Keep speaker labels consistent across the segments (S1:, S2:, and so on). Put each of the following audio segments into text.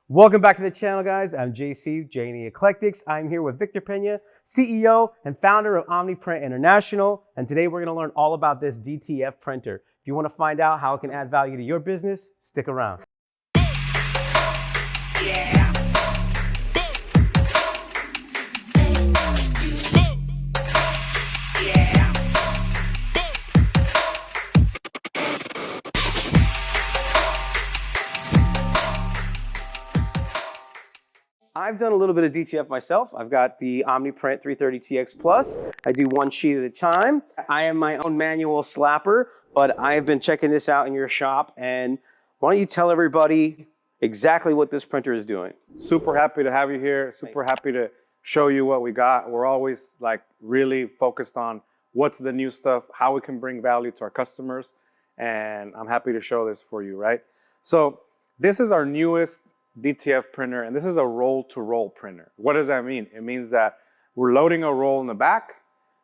S1: Welcome back to the channel, guys. I'm JC, Janie Eclectics. I'm here with Victor Pena, CEO and founder of Omniprint International. And today we're going to learn all about this DTF printer. If you want to find out how it can add value to your business, stick around. Yeah. I've done a little bit of DTF myself. I've got the Omniprint 330TX Plus. I do one sheet at a time. I am my own manual slapper, but I've been checking this out in your shop. And why don't you tell everybody exactly what this printer is doing?
S2: Super happy to have you here. Super happy to show you what we got. We're always like really focused on what's the new stuff, how we can bring value to our customers. And I'm happy to show this for you, right? So this is our newest DTF printer, and this is a roll-to-roll printer. What does that mean? It means that we're loading a roll in the back.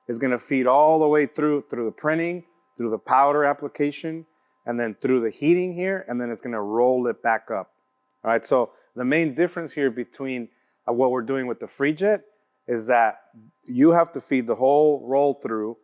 S2: It's going to feed all the way through the printing, through the powder application, and then through the heating here, and then it's going to roll it back up. All right, so the main difference here between what we're doing with the FreeJet is that you have to feed the whole roll through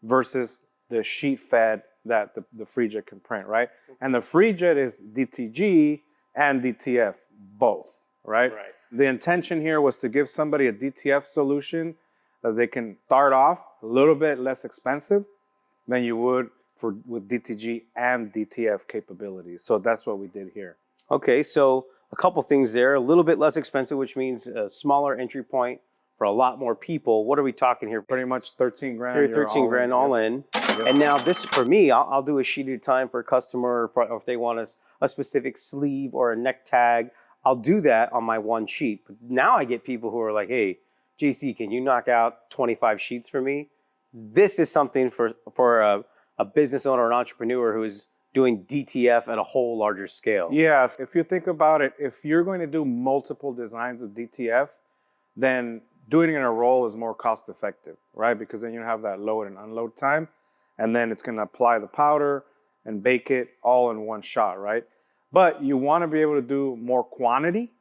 S2: versus the sheet fed that the FreeJet can print, right? And the FreeJet is DTG and DTF both, right? The intention here was to give somebody a DTF solution that they can start off a little bit less expensive than you would with DTG and DTF capabilities. So that's what we did here.
S1: Okay, so a couple things there. A little bit less expensive, which means a smaller entry point for a lot more people. What are we talking here?
S2: Pretty much 13 grand.
S1: 13 grand all in. Yep. And now this, for me, I'll do a sheet at a time for a customer, or if they want a specific sleeve or a neck tag, I'll do that on my one sheet. But now I get people who are like, hey, JC, can you knock out 25 sheets for me? This is something for a business owner or an entrepreneur who is doing DTF at a whole larger scale.
S2: Yes, if you think about it, if you're going to do multiple designs of DTF, then doing it in a roll is more cost effective, right? Because then you have that load and unload time, and then it's going to apply the powder and bake it all in one shot, right? But you want to be able to do more quantity,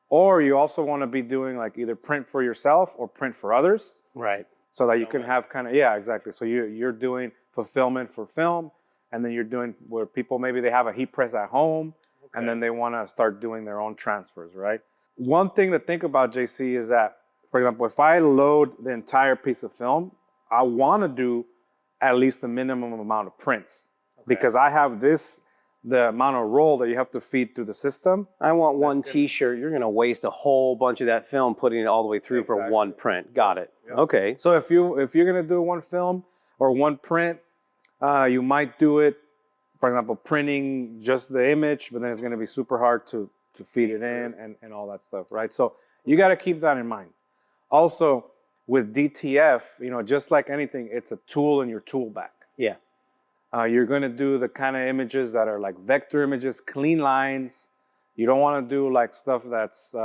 S2: or you also want to be doing like either print for yourself or print for others.
S1: Right.
S2: So that you can have kind of, yeah, exactly. So you're doing fulfillment for film, and then you're doing where people, maybe they have a heat press at home, and then they want to start doing their own transfers, right? One thing to think about, JC, is that, for example, if I load the entire piece of film, I want to do at least the minimum amount of prints, because I have the amount of roll that you have to feed through the system.
S1: I want one t-shirt. You're going to waste a whole bunch of that film putting it all the way through for one print. Got it. Yep. Okay.
S2: So if you're going to do one film or one print, you might do it, for example, printing just the image, but then it's going to be super hard to feed it in and all that stuff, right? So you got to keep that in mind. Also, with DTF, you know, just like anything, it's a tool in your tool bag.
S1: Yeah.
S2: You're going to do the kind of images that are like vector images, clean lines. You don't want to do like stuff that's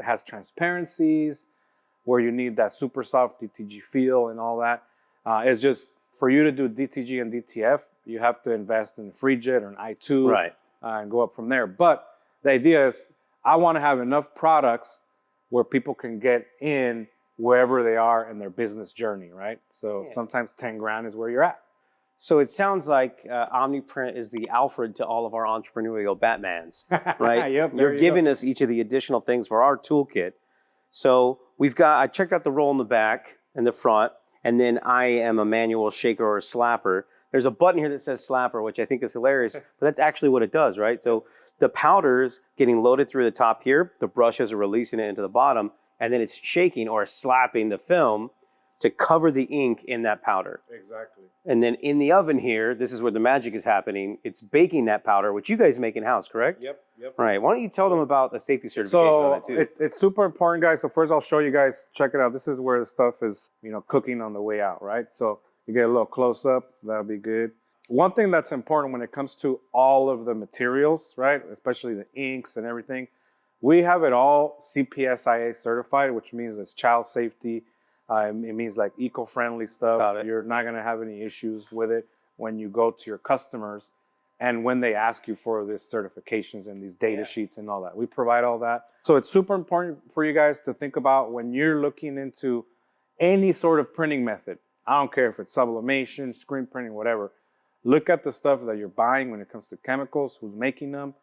S2: has transparencies, where you need that super soft DTG feel and all that. It's just, for you to do DTG and DTF, you have to invest in FreeJet or an i2,
S1: right,
S2: and go up from there. But the idea is, I want to have enough products where people can get in wherever they are in their business journey, right? So sometimes 10 grand is where you're at.
S1: So it sounds like Omniprint is the Alfred to all of our entrepreneurial Batmans, right?
S2: Yep,
S1: You're giving us each of the additional things for our toolkit. So I checked out the roll in the back and the front, and then I am a manual shaker or a slapper. There's a button here that says slapper, which I think is hilarious, but that's actually what it does, right? So the powder's getting loaded through the top here, the brushes are releasing it into the bottom, and then it's shaking or slapping the film to cover the ink in that powder.
S2: Exactly.
S1: And then in the oven here, this is where the magic is happening. It's baking that powder, which you guys make in-house, correct?
S2: Yep.
S1: Right. Why don't you tell them about the safety certification on that too?
S2: It's super important, guys. So first I'll show you guys, check it out. This is where the stuff is, you know, cooking on the way out, right? So you get a little close up, that'll be good. One thing that's important when it comes to all of the materials, right, especially the inks and everything, we have it all CPSIA certified, which means it's child safety. It means like eco-friendly stuff. You're not going to have any issues with it when you go to your customers and when they ask you for these certifications and these data sheets and all that. We provide all that. So it's super important for you guys to think about when you're looking into any sort of printing method. I don't care if it's sublimation, screen printing, whatever. Look at the stuff that you're buying when it comes to chemicals, who's making them,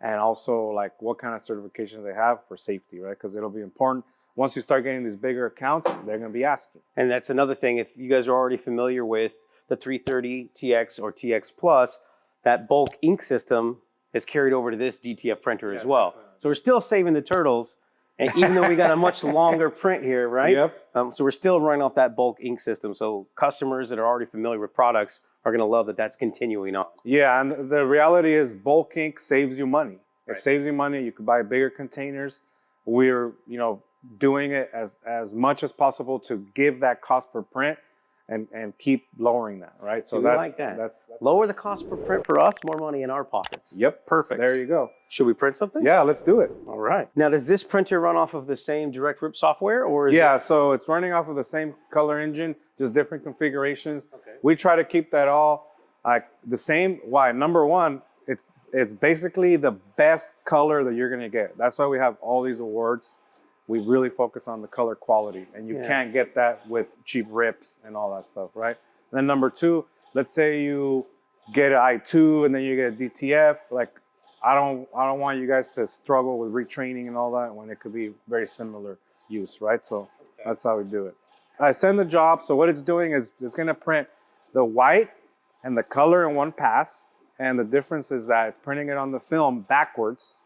S2: and also like what kind of certifications they have for safety, right? Because it'll be important. Once you start getting these bigger accounts, they're going to be asking.
S1: And that's another thing. If you guys are already familiar with the 330 TX or TX Plus, that bulk ink system is carried over to this DTF printer as well. Definitely. So we're still saving the turtles. And even though we got a much longer print here, right?
S2: Yep.
S1: So we're still running off that bulk ink system. So customers that are already familiar with products are going to love that that's continuing on.
S2: Yeah, and the reality is bulk ink saves you money. It saves you money. You could buy bigger containers. We're, doing it as much as possible to give that cost per print and keep lowering that, right?
S1: So that's, like that. That's lower the cost per print for us, more money in our pockets.
S2: Yep.
S1: Perfect.
S2: There you go.
S1: Should we print something?
S2: Yeah, let's do it.
S1: All right. Now, does this printer run off of the same direct rip software, or is
S2: so it's running off of the same color engine, just different configurations.
S1: Okay.
S2: We try to keep that all like the same. Why? Number one, it's basically the best color that you're gonna get. That's why we have all these awards. We really focus on the color quality, and you can't get that with cheap rips and all that stuff, right? And then number two, let's say you get an I2 and then you get a DTF. Like, I don't want you guys to struggle with retraining and all that when it could be very similar use, right? So that's how we do it. I send the job. So what it's doing is it's going to print the white and the color in one pass, and the difference is that it's printing it on the film backwards.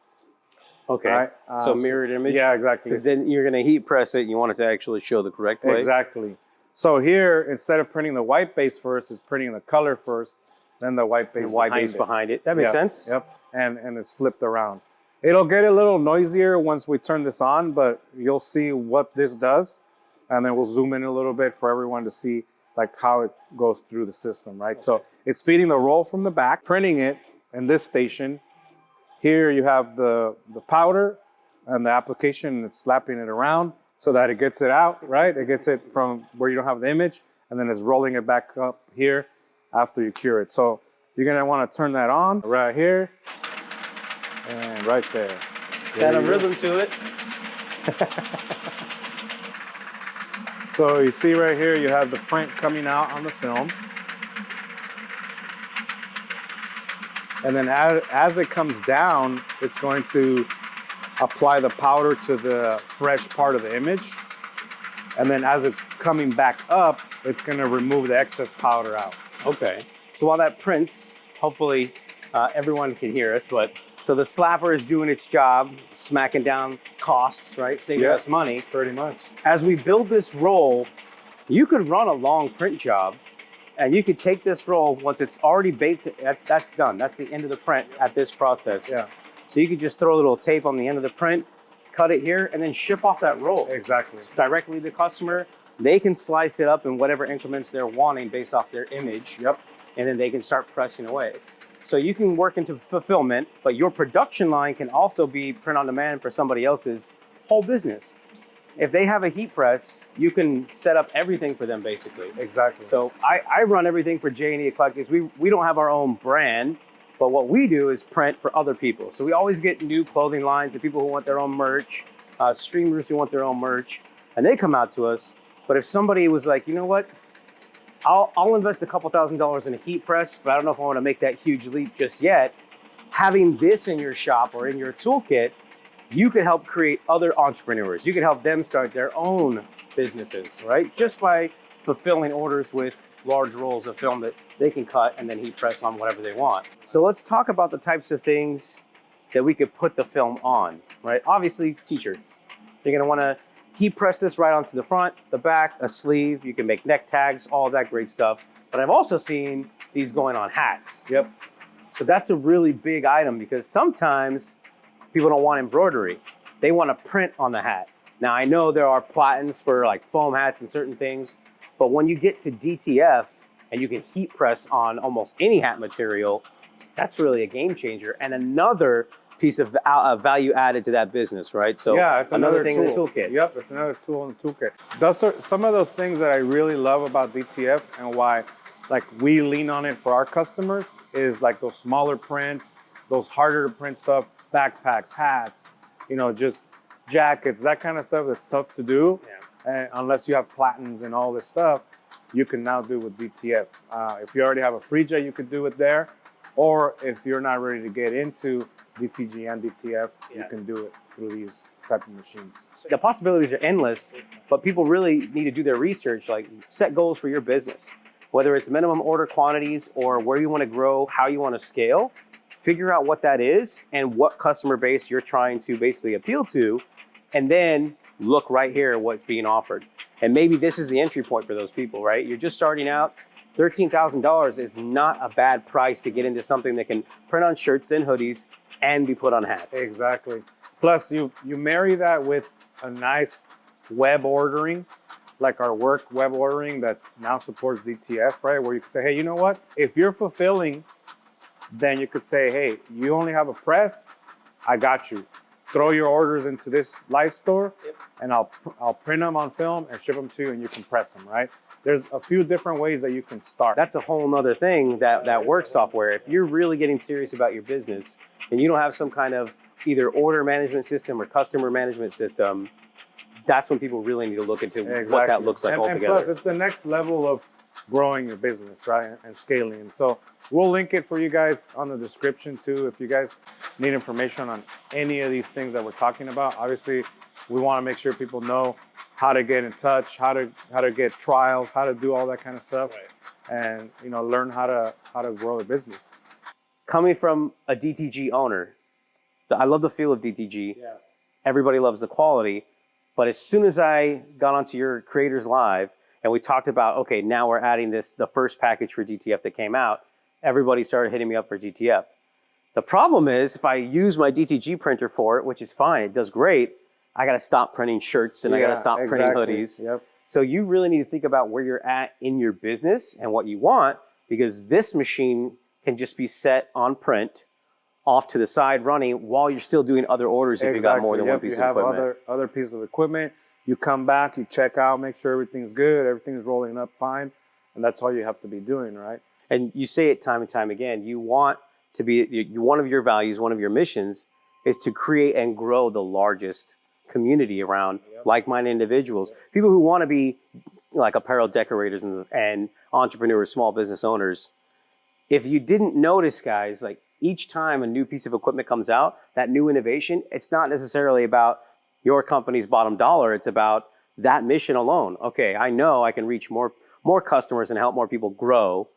S1: Okay,
S2: right?
S1: So mirrored image?
S2: Yeah, exactly.
S1: Because then you're going to heat press it and you want it to actually show the correct way.
S2: Exactly. So here, instead of printing the white base first, it's printing the color first, then the white base
S1: behind it. That makes sense.
S2: Yep, and it's flipped around. It'll get a little noisier once we turn this on, but you'll see what this does, and then we'll zoom in a little bit for everyone to see like how it goes through the system, right? Okay. So it's feeding the roll from the back, printing it in this station. Here you have the powder and the application, and it's slapping it around so that it gets it out, right? It gets it from where you don't have the image, and then it's rolling it back up here after you cure it. So you're gonna wanna turn that on right here and right there.
S1: Got a rhythm to it.
S2: So you see right here, you have the print coming out on the film. And then as it comes down, it's going to apply the powder to the fresh part of the image. And then as it's coming back up, it's going to remove the excess powder out.
S1: Okay. So while that prints, hopefully everyone can hear us, but so the slapper is doing its job, smacking down costs, right? Saving us money.
S2: Pretty much.
S1: As we build this roll, you could run a long print job. And you could take this roll, once it's already baked, that's done. That's the end of the print at this process.
S2: Yeah.
S1: So you could just throw a little tape on the end of the print, cut it here, and then ship off that roll.
S2: Exactly.
S1: Directly to the customer. They can slice it up in whatever increments they're wanting based off their image.
S2: Yep.
S1: And then they can start pressing away. So you can work into fulfillment, but your production line can also be print on demand for somebody else's whole business. If they have a heat press, you can set up everything for them, basically.
S2: Exactly.
S1: So I run everything for J&E Eclectics. We don't have our own brand, but what we do is print for other people. So we always get new clothing lines of people who want their own merch, streamers who want their own merch, and they come out to us. But if somebody was like, you know what, I'll invest a couple $1,000s in a heat press, but I don't know if I want to make that huge leap just yet. Having this in your shop or in your toolkit, you could help create other entrepreneurs. You could help them start their own businesses, right? Just by fulfilling orders with large rolls of film that they can cut and then heat press on whatever they want. So let's talk about the types of things that we could put the film on, right? Obviously, t-shirts. You're gonna wanna heat press this right onto the front, the back, a sleeve. You can make neck tags, all that great stuff. But I've also seen these going on hats.
S2: Yep.
S1: So that's a really big item because sometimes people don't want embroidery. They want to print on the hat. Now I know there are platens for like foam hats and certain things, but when you get to DTF and you can heat press on almost any hat material, that's really a game changer and another piece of value added to that business, right? So
S2: yeah, it's another
S1: thing
S2: tool.
S1: in the toolkit.
S2: Yep, it's another tool in the toolkit. Those are some of those things that I really love about DTF and why like we lean on it for our customers is like those smaller prints, those harder to print stuff, backpacks, hats, you know, just jackets, that kind of stuff that's tough to do. And unless you have platens and all this stuff, you can now do with DTF. If you already have a free jet, you could do it there. Or if you're not ready to get into DTG and DTF, you can do it through these type of machines.
S1: The possibilities are endless, but people really need to do their research, like set goals for your business. Whether it's minimum order quantities or where you want to grow, how you want to scale, figure out what that is and what customer base you're trying to basically appeal to, and then look right here at what's being offered. And maybe this is the entry point for those people, right? You're just starting out. $13,000 is not a bad price to get into something that can print on shirts and hoodies and be put on hats.
S2: Exactly. Plus, you marry that with a nice web ordering, like our work web ordering that now supports DTF, right? Where you can say, hey, you know what? If you're fulfilling, then you could say, hey, you only have a press, I got you. Throw your orders into this live store, and I'll print them on film and ship them to you, and you can press them, right? There's a few different ways that you can start.
S1: That's a whole nother thing, that work software. If you're really getting serious about your business and you don't have some kind of either order management system or customer management system, that's when people really need to look into what that looks like altogether.
S2: And plus, it's the next level of growing your business, right? And scaling. So we'll link it for you guys on the description too. If you guys need information on any of these things that we're talking about, obviously we want to make sure people know how to get in touch, how to get trials, how to do all that kind of stuff, and you know, learn how to grow a business.
S1: Coming from a DTG owner, I love the feel of DTG.
S2: Yeah.
S1: Everybody loves the quality, but as soon as I got onto your Creators Live and we talked about, okay, now we're adding the first package for DTF that came out, everybody started hitting me up for DTF. The problem is if I use my DTG printer for it, which is fine, it does great, I got to stop printing shirts and I got to stop printing hoodies.
S2: Yep.
S1: So you really need to think about where you're at in your business and what you want, because this machine can just be set on print off to the side running while you're still doing other orders if you got more than one piece of equipment.
S2: You have other pieces of equipment, you come back, you check out, make sure everything's good, everything's rolling up fine, and that's all you have to be doing, right?
S1: And you say it time and time again, you want to be, one of your values, one of your missions is to create and grow the largest community around like-minded individuals, people who want to be like apparel decorators and entrepreneurs, small business owners. If you didn't notice, guys, like each time a new piece of equipment comes out, that new innovation, it's not necessarily about your company's bottom dollar. It's about that mission alone. Okay, I know I can reach more customers and help more people grow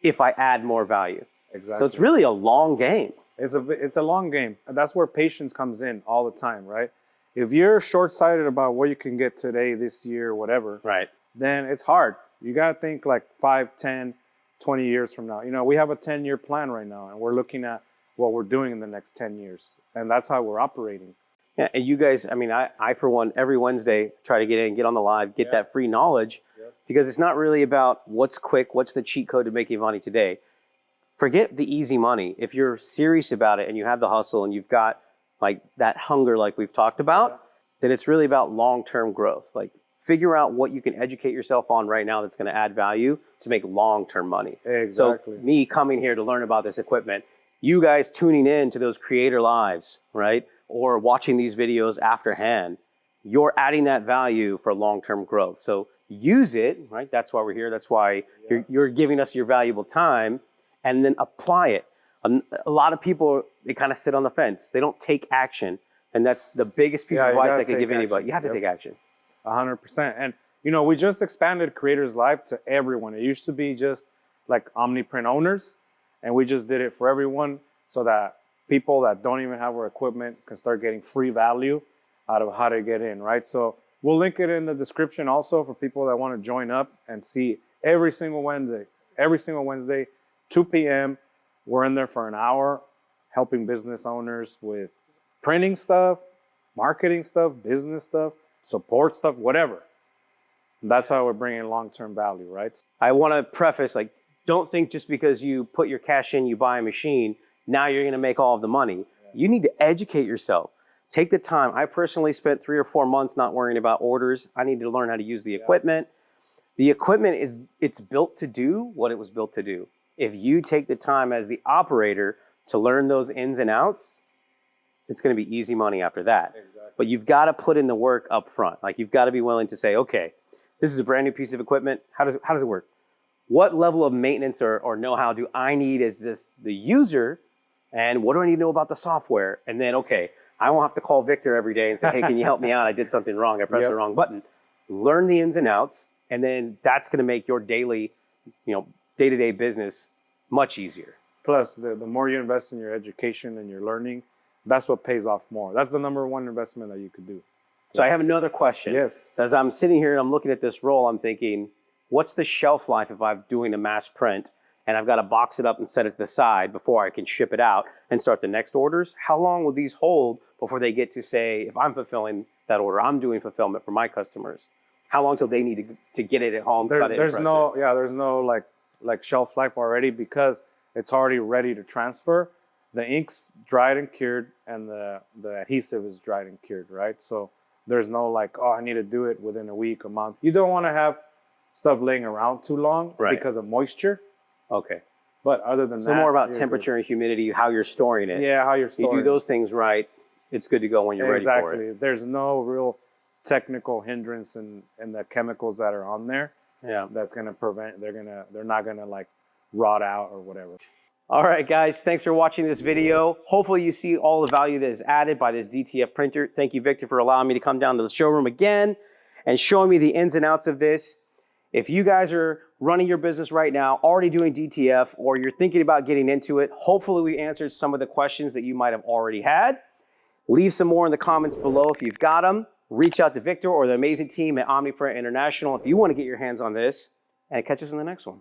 S1: if I add more value.
S2: Exactly.
S1: So it's really a long game.
S2: It's a long game. And that's where patience comes in all the time, right? If you're short-sighted about what you can get today, this year, whatever,
S1: right,
S2: then it's hard. You got to think like 5, 10, 20 years from now. You know, we have a 10-year plan right now, and we're looking at what we're doing in the next 10 years. And that's how we're operating.
S1: Yeah, and you guys, I mean, I for one, every Wednesday, try to get in, get on the live, get that free knowledge, because it's not really about what's quick, what's the cheat code to making money today. Forget the easy money. If you're serious about it and you have the hustle and you've got like that hunger like we've talked about, then it's really about long-term growth. Like figure out what you can educate yourself on right now that's going to add value to make long-term money.
S2: Exactly.
S1: So me coming here to learn about this equipment, you guys tuning in to those creator lives, right? Or watching these videos afterhand, you're adding that value for long-term growth. So use it, right? That's why we're here. That's why you're giving us your valuable time, and then apply it. A lot of people, they kind of sit on the fence. They don't take action. And that's the biggest piece of advice I could give anybody. You have to take action.
S2: 100%. And, you know, we just expanded Creators Live to everyone. It used to be just like Omniprint owners, and we just did it for everyone so that people that don't even have our equipment can start getting free value out of how to get in, right? So we'll link it in the description also for people that want to join up and see every single Wednesday, 2 p.m. We're in there for an hour helping business owners with printing stuff, marketing stuff, business stuff, support stuff, whatever. That's how we're bringing long-term value, right?
S1: I want to preface, like, don't think just because you put your cash in, you buy a machine, now you're going to make all of the money. You need to educate yourself. Take the time. I personally spent 3 or 4 months not worrying about orders. I need to learn how to use the equipment. The equipment it's built to do what it was built to do. If you take the time as the operator to learn those ins and outs, it's going to be easy money after that.
S2: Exactly.
S1: But you've got to put in the work up front. Like you've got to be willing to say, okay, this is a brand new piece of equipment. How does it work? What level of maintenance or know-how do I need as the user? And what do I need to know about the software? And then, okay, I won't have to call Victor every day and say, hey, can you help me out? I did something wrong. I pressed the wrong button. Learn the ins and outs. And then that's going to make your daily, day-to-day business much easier.
S2: Plus, the more you invest in your education and your learning, that's what pays off more. That's the #1 investment that you could do.
S1: So I have another question.
S2: Yes.
S1: As I'm sitting here and I'm looking at this roll, I'm thinking, what's the shelf life if I'm doing a mass print and I've got to box it up and set it to the side before I can ship it out and start the next orders? How long will these hold before they get to say, if I'm fulfilling that order, I'm doing fulfillment for my customers? How long till they need to get it at home?
S2: There's no like shelf life already because it's already ready to transfer. The ink's dried and cured, and the adhesive is dried and cured, right? So there's no like, oh, I need to do it within a week, a month. You don't want to have stuff laying around too long because of moisture.
S1: Okay.
S2: But other than that,
S1: so more about temperature and humidity, how you're storing it.
S2: Yeah, how you're storing it.
S1: You do those things right, it's good to go when you're ready for it.
S2: Exactly. There's no real technical hindrance in the chemicals that are on there.
S1: Yeah.
S2: That's gonna prevent. They're not gonna like rot out or whatever.
S1: All right, guys. Thanks for watching this video. Hopefully you see all the value that is added by this DTF printer. Thank you, Victor, for allowing me to come down to the showroom again and showing me the ins and outs of this. If you guys are running your business right now, already doing DTF, or you're thinking about getting into it, hopefully we answered some of the questions that you might have already had. Leave some more in the comments below if you've got them. Reach out to Victor or the amazing team at Omniprint International if you want to get your hands on this, and catch us in the next one.